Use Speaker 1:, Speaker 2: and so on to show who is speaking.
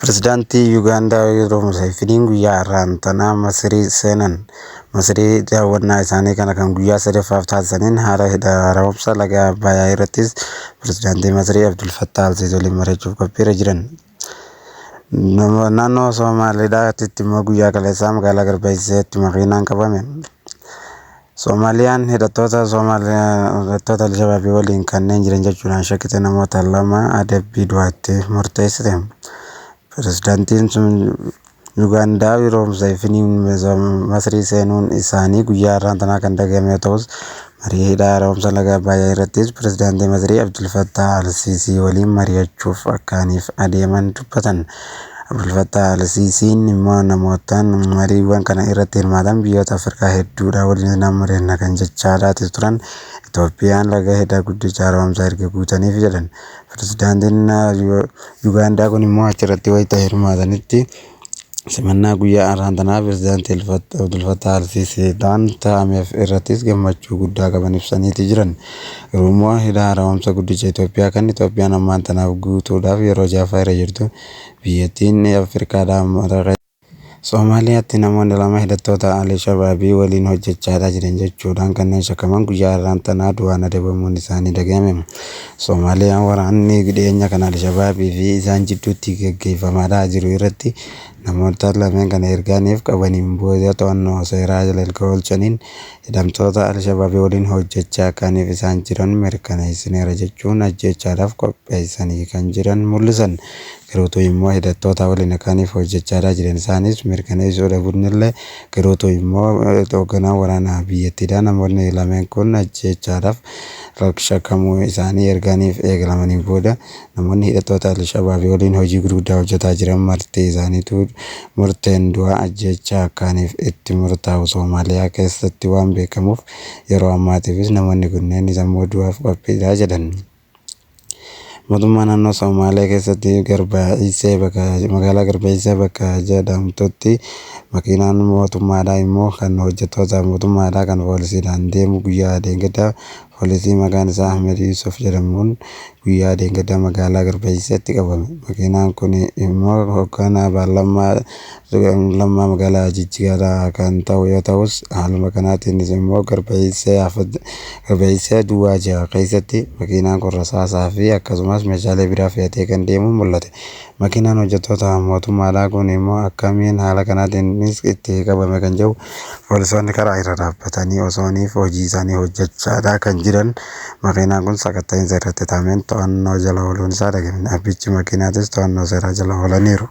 Speaker 1: Pirezidaantii Yuugaandaa yeroo Museveniin guyyaa har'aantanaa Masirii seenan. Masirii daawwannaa isaanii kana kan guyyaa sadaffaaf taasisaniin haala haaromsa laga Abbayyaa irrattis pirezidaantii Masirii Abdul Fattah al-Siisi waliin mari'achuuf qophiirra jiran. Naannoo Somaaliidhaatti immoo guyyaa kaleessaa magaalaa Garbayyeetti makiinaan qabame. Soomaaliyaan hidhattoota Al-Shabaabii waliin kanneen jiran jechuudhaan shakkite namoota lama adabbii du'aatti murteessite. Pirezidaantiin Yuugaandaa yeroo Museveniin Masirii seenuun isaanii guyyaa har'aantanaa kan dhagahame ta'us marii hidha haaromsa laga Abbayyaa irrattis pirezidaantii Masirii Abdul Fattah al-Siisii waliin mari'achuuf akkaaniif adeeman dubbatan. Abdul Fattah al-Siisiin immoo namootaan mariiwwan kana irratti hirmaatan biyyoota Afrikaa hedduudhaa waliin mari'anna kan jechaadhaati turan Itoophiyaan laga hidha guddicha haaromsaa erga guutaniif jedhan. Pirezidaantiin Yuugaandaa kun immoo achirratti wayita hirmaatanitti simannaa guyyaa har'aantanaa pirezidaantii Abdul Fattah al-Siisiidhaan taa'ameef irrattis gammachuu guddaa qaban ibsaniiti jiran. Garuu immoo hidha haaromsa guddicha Itoophiyaan ammaan tanaaf guutuudhaaf yeroo jaffaa irra jirtu biyyattiin Afrikaadhaa maraqa. Soomaaliyaatti namoonni lama hidhattoota Al-Shabaabii waliin hojjechaa jiran jechuudhaan kanneen shakkaman guyyaa har'aantanaa du'aan adabamuun isaanii dhagahame. Soomaaliyaan waraanni dhiyeenya kana Al-Shabaabii fi isaan jidduutti gaggeeffamaa jiru irratti namoota lameen kana erganiif qabaniin booda to'annoo seeraa jala erga oolchaniin hidhamtoota Al-Shabaabii waliin hojjechaa akkaniif isaan jiran mirkaneessineera jechuun ajjechaadhaaf qopheessanii kan jiran mul'isan. Garuu immoo hidhattoota waliin akkaniif hojjechaa jiran isaanis mirkaneessuu dhabuunillee garuu immoo hoogganaa waraanaa biyyattiidha. Namoonni lameen kun ajjechaadhaaf shakkamuu isaanii erganiif eegalamaniin booda namoonni hidhattoota Al-Shabaabii waliin hojii gurguddaa hojjetaa jiran marti isaaniitu murteen du'aa ajjechaa akkaniif itti murtaa'u Soomaaliyaa keessatti waan beekamuuf yeroo ammaatiifis namoonni kunneen immoo du'aaf qophiidha jedhan. Mootummaa naannoo Somaaliyaa keessatti magaalaa Garbayyeessaa bakka jedhamtutti makiinaan mootummaadhaa immoo kan hojjettoota mootummaadhaa kan poolisiidhaan deemu guyyaa dheengaddaa poolisii maqaan isaa Ahmed Yusuf jedhamuun guyyaa dheengaddaa magaalaa Garbayyeessaatti qabame. Makiinaan kun immoo hoogganaa paarlaamaa magaalaa Jijjigaadhaa kan ta'u yoo ta'us haaluma kanaatiinis immoo Garbayyeessaa duwwaa jaha keessatti makiinaan kun rasaasaa fi akkasumas meeshaalee biraa fe'atee kan deemu mul'ate. Makiinaan hojjettoota mootummaadhaa kun immoo akkamiin haala kanaatiinis itti qabame kan jedhu poolisoonni karaa irra dhaabbatanii osooniif hojii isaanii hojjechaadhaa kan jiran. Makiinaan kun sakatta'iinsa irratti taa'ameen to'annoo jala ooluun isaa dhagahame. Abbichi makiinaatis to'annoo seeraa jala oolaniiru.